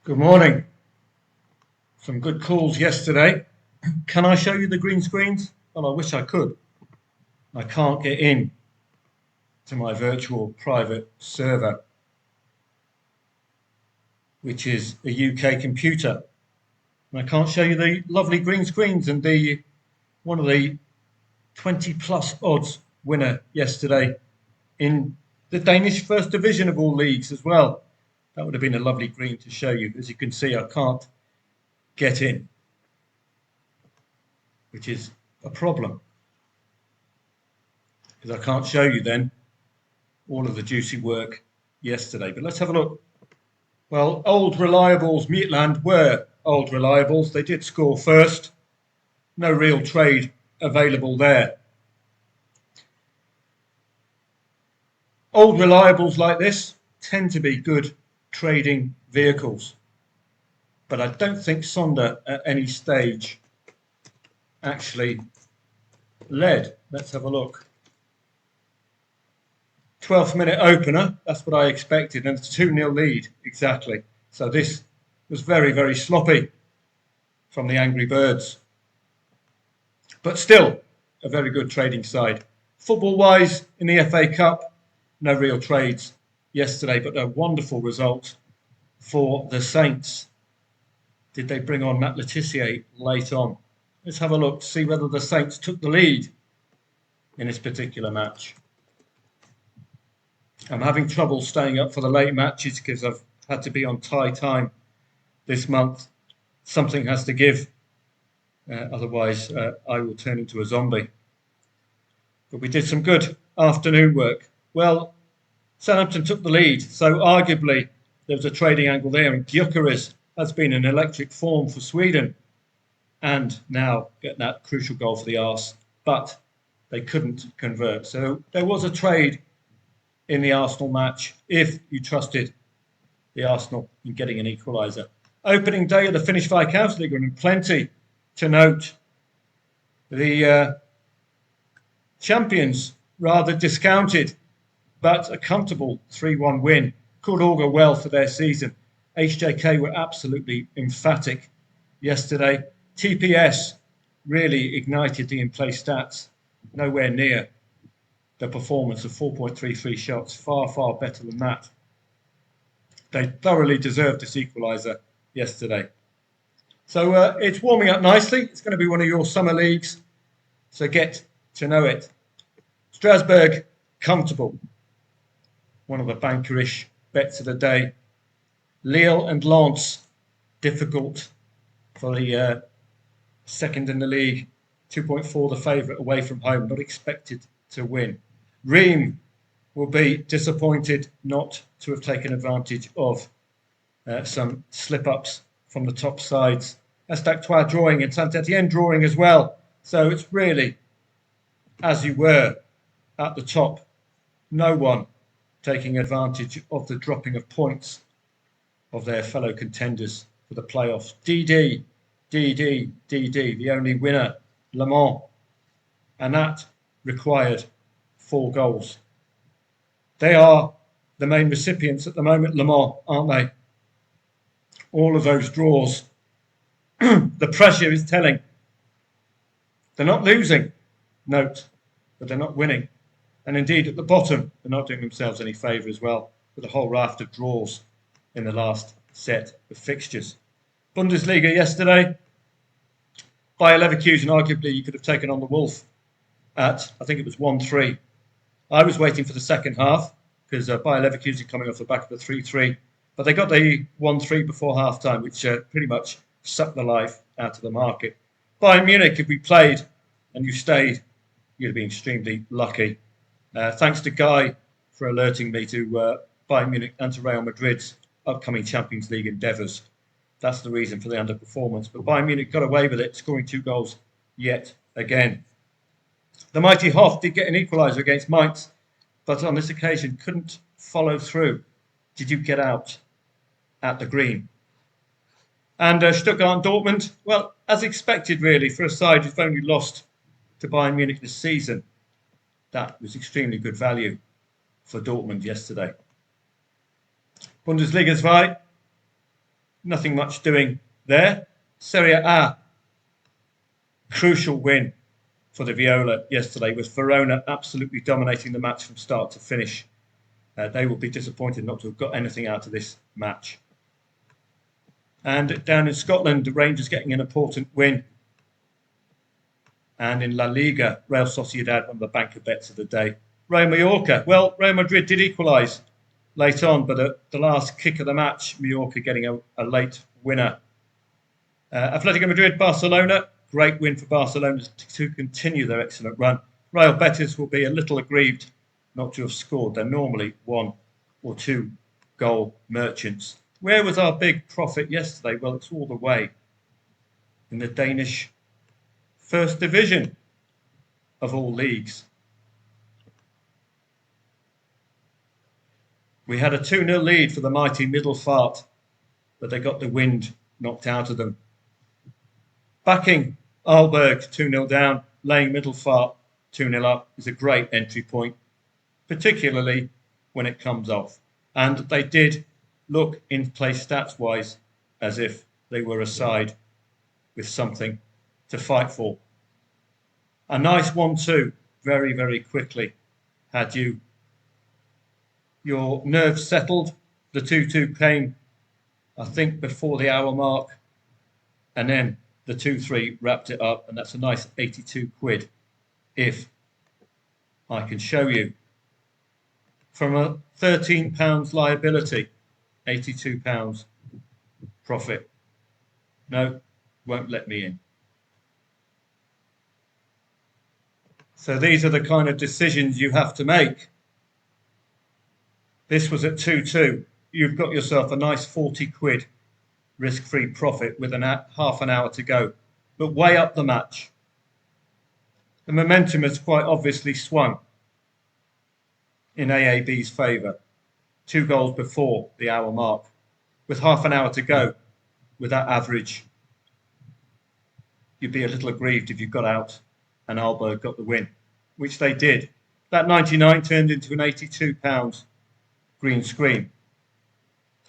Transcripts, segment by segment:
Good morning. Some good calls yesterday. Can I show you the green screens? Well, I wish I could. I can't get in to my virtual private server, which is a UK computer. And I can't show you the lovely green screens and one of the 20 plus odds winner yesterday in the Danish First Division of all leagues as well. That would have been a lovely green to show you. As you can see, I can't get in, which is a problem because I can't show you then all of the juicy work yesterday. But let's have a look. Well, old reliables, Midtjylland were old reliables. They did score first. No real trade available there. Old reliables like this tend to be good trading vehicles. But I don't think Sonder at any stage actually led. Let's have a look. 12th minute opener, that's what I expected, and it's a 2-0 lead, exactly. So this was very, very sloppy from the Angry Birds. But still, a very good trading side. Football-wise, in the FA Cup, no real trades yesterday, but a wonderful result for the Saints. Did they bring on Matt Letitia late on? Let's have a look, see whether the Saints took the lead in this particular match. I'm having trouble staying up for the late matches because I've had to be on Thai time this month. Something has to give, otherwise I will turn into a zombie. But we did some good afternoon work. Well, Southampton took the lead, so arguably there was a trading angle there, and Gyökeres has been in electric form for Sweden and now getting that crucial goal for the Arse, but they couldn't convert. So there was a trade in the Arsenal match if you trusted the Arsenal in getting an equaliser. Opening day of the Finnish Viscountleague, and plenty to note. The champions rather discounted, but a comfortable 3-1 win could augur well for their season. HJK were absolutely emphatic yesterday. TPS really ignited the in-play stats, nowhere near the performance of 4.33 shots, far, far better than that. They thoroughly deserved this equaliser yesterday. So it's warming up nicely. It's going to be one of your summer leagues, so get to know it. Strasbourg, comfortable. One of the bankerish bets of the day. Lille and Lens, difficult for the second in the league. 2.4 the favourite away from home, not expected to win. Reims will be disappointed not to have taken advantage of some slip-ups from the top sides. Estactois drawing and Saint-Etienne drawing as well. So it's really, as you were at the top, no one taking advantage of the dropping of points of their fellow contenders for the playoffs. DD, the only winner, Le Mans, and that required 4 goals. They are the main recipients at the moment, Le Mans, aren't they? All of those draws. The pressure is telling. They're not losing, note, but they're not winning. And indeed, at the bottom, they're not doing themselves any favour as well, with a whole raft of draws in the last set of fixtures. Bundesliga yesterday. Bayer Leverkusen, arguably, you could have taken on the Wolf at, I think it was 1-3. I was waiting for the second half because Bayer Leverkusen coming off the back of the 3-3. But they got the 1-3 before half-time, which pretty much sucked the life out of the market. Bayern Munich, if we played and you stayed, you'd have been extremely lucky. Thanks to Guy for alerting me to Bayern Munich and to Real Madrid's upcoming Champions League endeavours. That's the reason for the underperformance. But Bayern Munich got away with it, scoring 2 goals yet again. The mighty Hoff did get an equaliser against Mainz, but on this occasion couldn't follow through. Did you get out at the green? And Stuttgart and Dortmund, well, as expected really, for a side who've only lost to Bayern Munich this season. That was extremely good value for Dortmund yesterday. Bundesliga 2. nothing much doing there. SerieA, crucial win for the Viola yesterday, with Verona absolutely dominating the match from start to finish. They will be disappointed not to have got anything out of this match. And down in Scotland, the Rangers getting an important win. And in La Liga, Real Sociedad, one of the banker bets of the day. Real Mallorca. Well, Real Madrid did equalise late on, but at the last kick of the match, Mallorca getting a late winner. Atletico Madrid, Barcelona. Great win for Barcelona to continue their excellent run. Real Betis will be a little aggrieved not to have scored. They're normally 1 or 2 goal merchants. Where was our big profit yesterday? Well, it's all the way in the Danish First Division of all leagues. We had a 2-0 lead for the mighty Middelfart, but they got the wind knocked out of them. Backing Aalborg 2-0 down, laying Middelfart 2-0 up is a great entry point, particularly when it comes off. And they did look in place stats-wise as if they were a side with something to fight for. A nice 1-2 very, very quickly had your nerves settled. The 2-2 came, I think, before the hour mark, and then the 2-3 wrapped it up, and that's a nice 82 quid if I can show you. From a £13 liability, £82 profit. No, won't let me in. So these are the kind of decisions you have to make. This was at 2-2. You've got yourself a nice 40 quid risk-free profit with half an hour to go. But way up the match. The momentum has quite obviously swung in AAB's favour. 2 goals before the hour mark. With half an hour to go, with that average, you'd be a little aggrieved if you got out and Aalborg got the win, which they did. That 99 turned into an £82 green screen.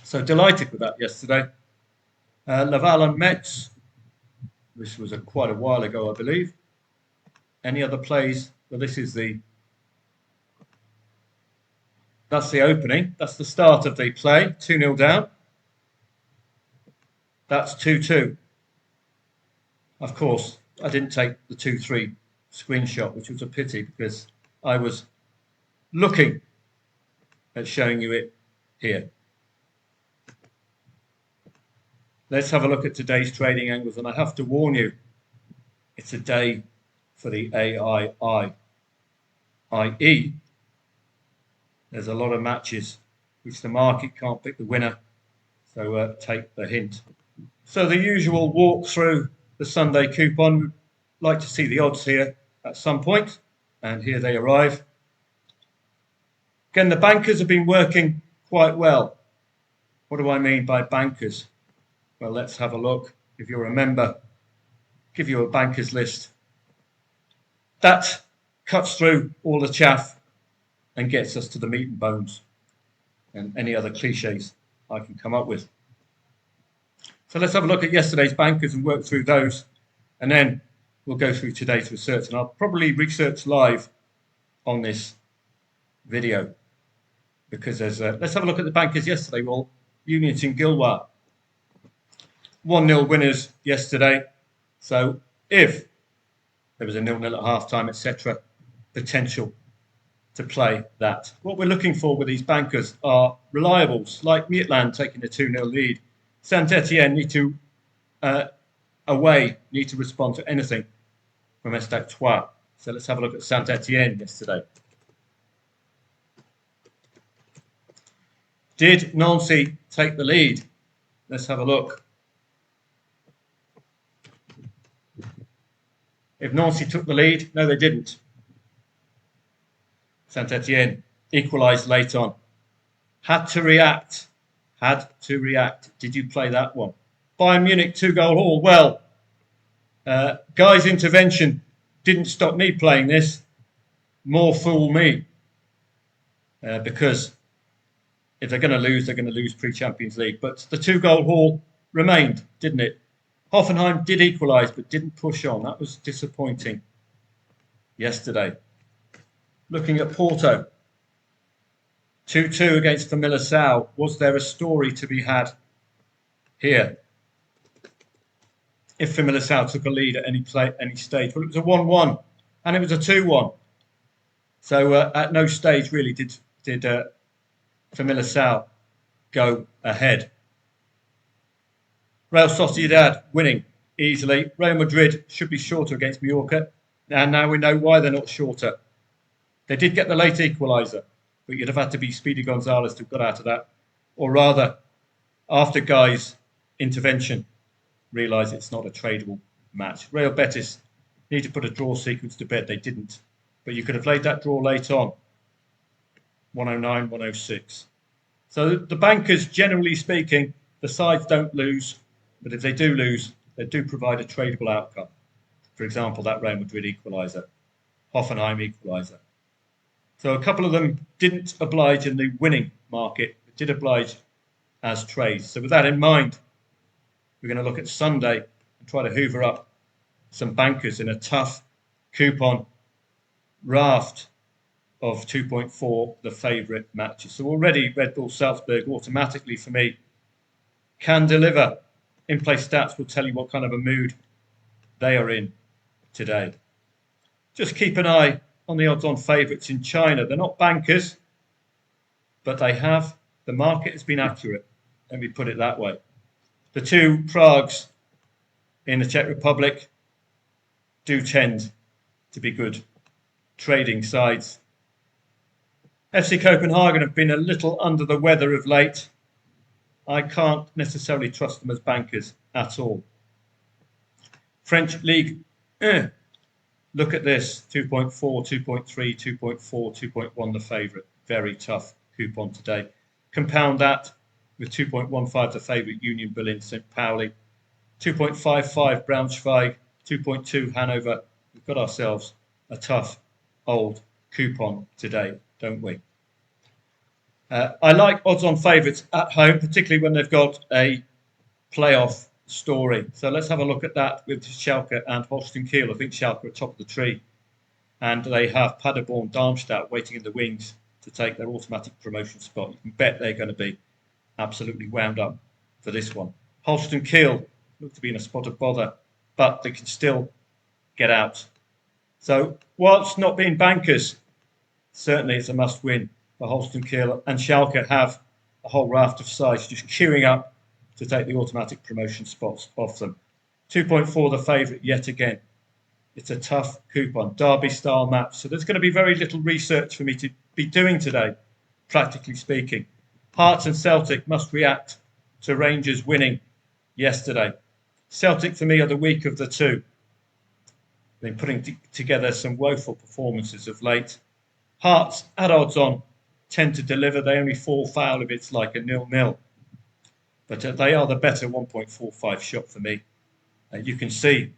So delighted with that yesterday. Laval and Metz, this was quite a while ago, I believe. Any other plays? Well, that's the opening. That's the start of the play. 2-0 down. That's 2-2. Of course, I didn't take the 2-3 screenshot, which was a pity because I was looking at showing you it here. Let's have a look at today's trading angles, and I have to warn you, it's a day for the AII, i.e. there's a lot of matches which the market can't pick the winner, so take the hint. So the usual walk through the Sunday coupon. We'd like to see the odds here at some point, and here they arrive. Again, the bankers have been working quite well. What do I mean by bankers? Well, let's have a look. If you're a member, give you a bankers list. That cuts through all the chaff and gets us to the meat and bones and any other cliches I can come up with. So let's have a look at yesterday's bankers and work through those, and then we'll go through today's research, and I'll probably research live on this video because there's let's have a look at the bankers yesterday. Well, Union St-Gilloise 1-0 winners yesterday, so if there was a 0-0 at half-time, etc., potential to play that. What we're looking for with these bankers are reliables, like Midtjylland taking a 2-0 lead. Saint-Etienne need to respond to anything from Stade Troyes. So let's have a look at Saint-Etienne yesterday. Did Nancy take the lead? Let's have a look. If Nancy took the lead, no, they didn't. Saint-Etienne equalised late on. Had to react. Did you play that one? Bayern Munich 2-goal haul. Well, Guy's intervention didn't stop me playing this. More fool me. Because if they're going to lose pre-Champions League. But the 2-goal haul remained, didn't it? Hoffenheim did equalise, but didn't push on. That was disappointing yesterday. Looking at Porto, 2-2 against Famalicão. Was there a story to be had here? If Famalicão took a lead at any stage, well, it was a 1-1, and it was a 2-1. So at no stage really did Famalicão go ahead. Real Sociedad winning easily. Real Madrid should be shorter against Mallorca, and now we know why they're not shorter. They did get the late equaliser, but you'd have had to be Speedy Gonzalez to have got out of that. Or rather, after Guy's intervention, realise it's not a tradable match. Real Betis need to put a draw sequence to bed. They didn't. But you could have laid that draw late on. 109, 106. So the bankers, generally speaking, the sides don't lose. But if they do lose, they do provide a tradable outcome. For example, that Real Madrid equaliser, Hoffenheim equaliser. So a couple of them didn't oblige in the winning market, but did oblige as trades. So with that in mind, we're going to look at Sunday and try to hoover up some bankers in a tough coupon raft of 2.4, the favourite matches. So already Red Bull Salzburg automatically for me can deliver. In-play stats will tell you what kind of a mood they are in today. Just keep an eye on the odds-on favourites in China. They're not bankers, but the market has been accurate. Let me put it that way. The two Pragues in the Czech Republic do tend to be good trading sides. FC Copenhagen have been a little under the weather of late. I can't necessarily trust them as bankers at all. French League, look at this, 2.4, 2.3, 2.4, 2.1 the favourite. Very tough coupon today. Compound that with 2.15 the favourite Union Berlin St. Pauli, 2.55 Braunschweig, 2.2 Hanover. We've got ourselves a tough old coupon today, don't we? I like odds-on favourites at home, particularly when they've got a playoff story. So let's have a look at that with Schalke and Holstein Kiel. I think Schalke are top of the tree. And they have Paderborn, Darmstadt waiting in the wings to take their automatic promotion spot. You can bet they're going to be absolutely wound up for this one. Holstein Kiel look to be in a spot of bother, but they can still get out. So whilst not being bankers, certainly it's a must-win for Holstein Kiel, and Schalke have a whole raft of sides just queuing up to take the automatic promotion spots off them. 2.4 the favourite yet again. It's a tough coupon, derby-style match, so there's going to be very little research for me to be doing today, practically speaking. Hearts and Celtic must react to Rangers winning yesterday. Celtic, for me, are the weak of the two. They've been putting together some woeful performances of late. Hearts, at odds on, tend to deliver. They only fall foul if it's like a 0-0. But they are the better 1.45 shot for me. You can see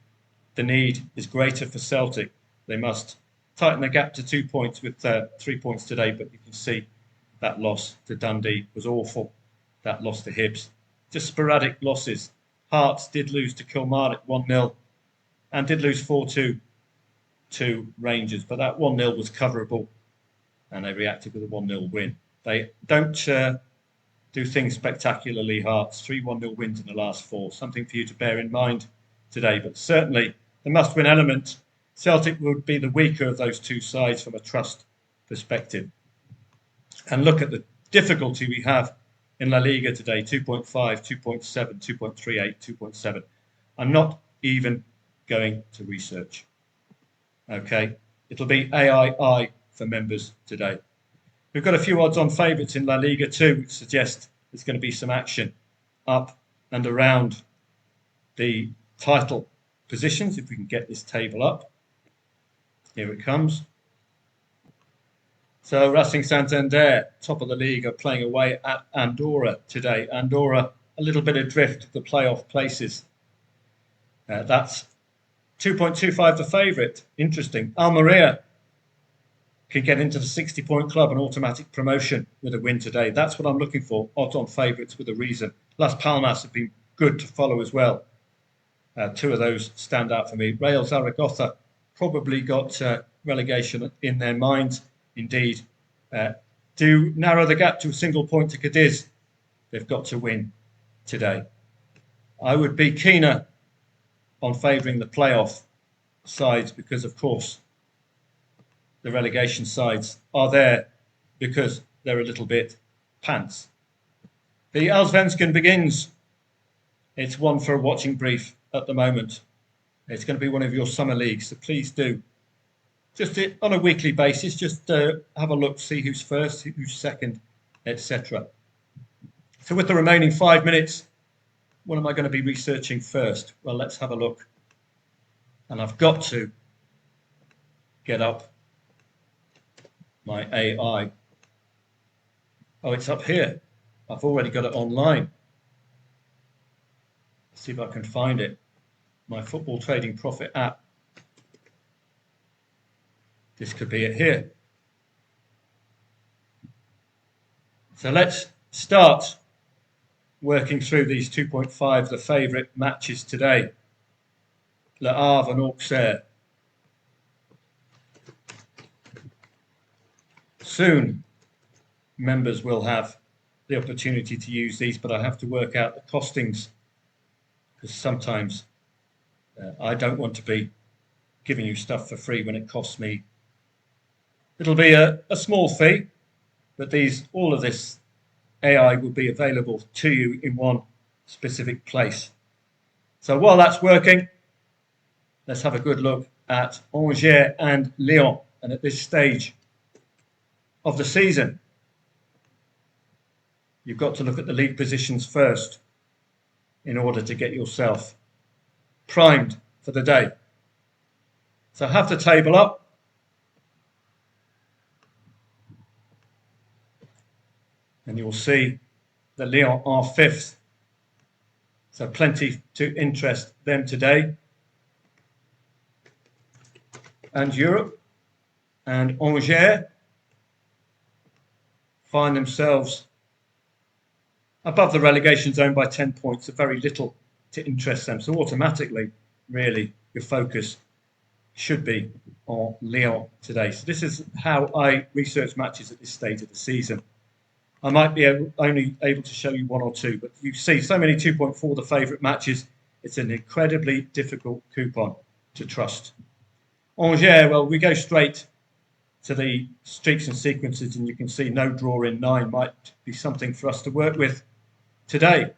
the need is greater for Celtic. They must tighten the gap to 2 points with 3 points today, but you can see that loss to Dundee was awful. That loss to Hibs. Just sporadic losses. Hearts did lose to Kilmarnock 1-0 and did lose 4-2 to Rangers, but that 1-0 was coverable and they reacted with a 1-0 win. They don't do things spectacularly, Hearts. 3 1-0 wins in the last 4. Something for you to bear in mind today, but certainly the must-win element. Celtic would be the weaker of those two sides from a trust perspective. And look at the difficulty we have in La Liga today, 2.5, 2.7, 2.38, 2.7. I'm not even going to research. Okay, it'll be AII for members today. We've got a few odds-on favourites in La Liga too, which suggest there's going to be some action up and around the title positions, if we can get this table up. Here it comes. So Racing Santander, top of the league, are playing away at Andorra today. Andorra, a little bit adrift of the playoff places. That's 2.25 the favourite. Interesting. Almeria can get into the 60-point club and automatic promotion with a win today. That's what I'm looking for. Odds on favourites with a reason. Las Palmas have been good to follow as well. Two of those stand out for me. Real Zaragoza probably got relegation in their minds. Indeed, do narrow the gap to a single point to Cadiz. They've got to win today. I would be keener on favouring the playoff sides because, of course, the relegation sides are there because they're a little bit pants. The Allsvenskan begins. It's one for a watching brief at the moment. It's going to be one of your summer leagues, so please do. Just on a weekly basis, just have a look, see who's first, who's second, etc. So with the remaining 5 minutes, what am I going to be researching first? Well, let's have a look. And I've got to get up my AI. Oh, it's up here. I've already got it online. Let's see if I can find it. My Football Trading Profit app. This could be it here. So let's start working through these 2.5, the favourite matches today. Le Havre and Auxerre. Soon, members will have the opportunity to use these, but I have to work out the costings because sometimes I don't want to be giving you stuff for free when it costs me. It'll be a small fee, but all of this AI will be available to you in one specific place. So while that's working, let's have a good look at Angers and Lyon. And at this stage of the season, you've got to look at the league positions first in order to get yourself primed for the day. So have the table up. And you'll see that Lyon are fifth. So plenty to interest them today. And Europe and Angers find themselves above the relegation zone by 10 points, so very little to interest them. So automatically, really, your focus should be on Lyon today. So this is how I research matches at this stage of the season. I might be only able to show you one or two, but you see so many 2.4, the favourite matches. It's an incredibly difficult coupon to trust. Angers, well, we go straight to the streaks and sequences, and you can see no draw in 9 might be something for us to work with today.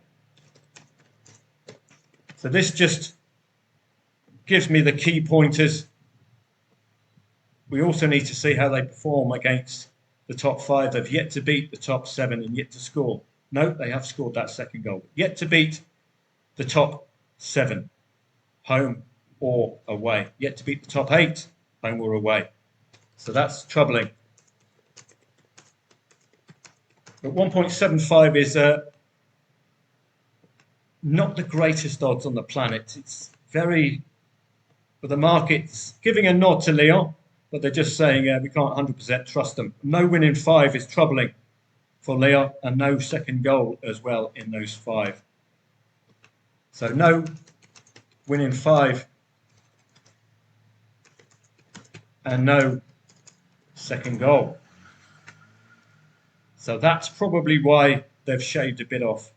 So this just gives me the key pointers. We also need to see how they perform against the top 5. They've yet to beat the top 7 and yet to score. No, they have scored that second goal. Yet to beat the top 7, home or away. Yet to beat the top 8, home or away. So that's troubling. But 1.75 is not the greatest odds on the planet. It's very, but the market's giving a nod to Lyon, but they're just saying we can't 100% trust them. No win in 5 is troubling for Lyon, and no second goal as well in those 5. So no win in 5 and no second goal. So that's probably why they've shaved a bit off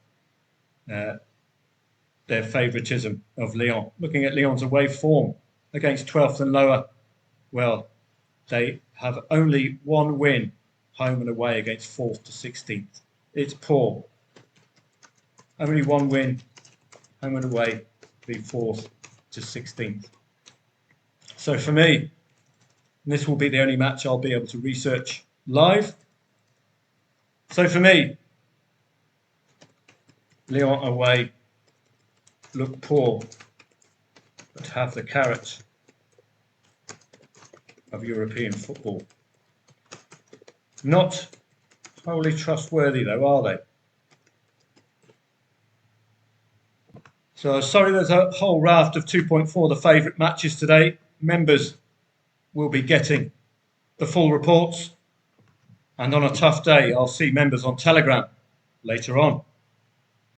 their favouritism of Lyon. Looking at Lyon's away form against 12th and lower, well, they have only one win home and away against 4th to 16th. It's poor. Only one win home and away be 4th to 16th. So for me, this will be the only match I'll be able to research live. So for me, Lyon away look poor, but have the carrot of European football. Not wholly trustworthy though, are they? So sorry, there's a whole raft of 2.4, the favourite matches today. Members will be getting the full reports. And on a tough day, I'll see members on Telegram later on.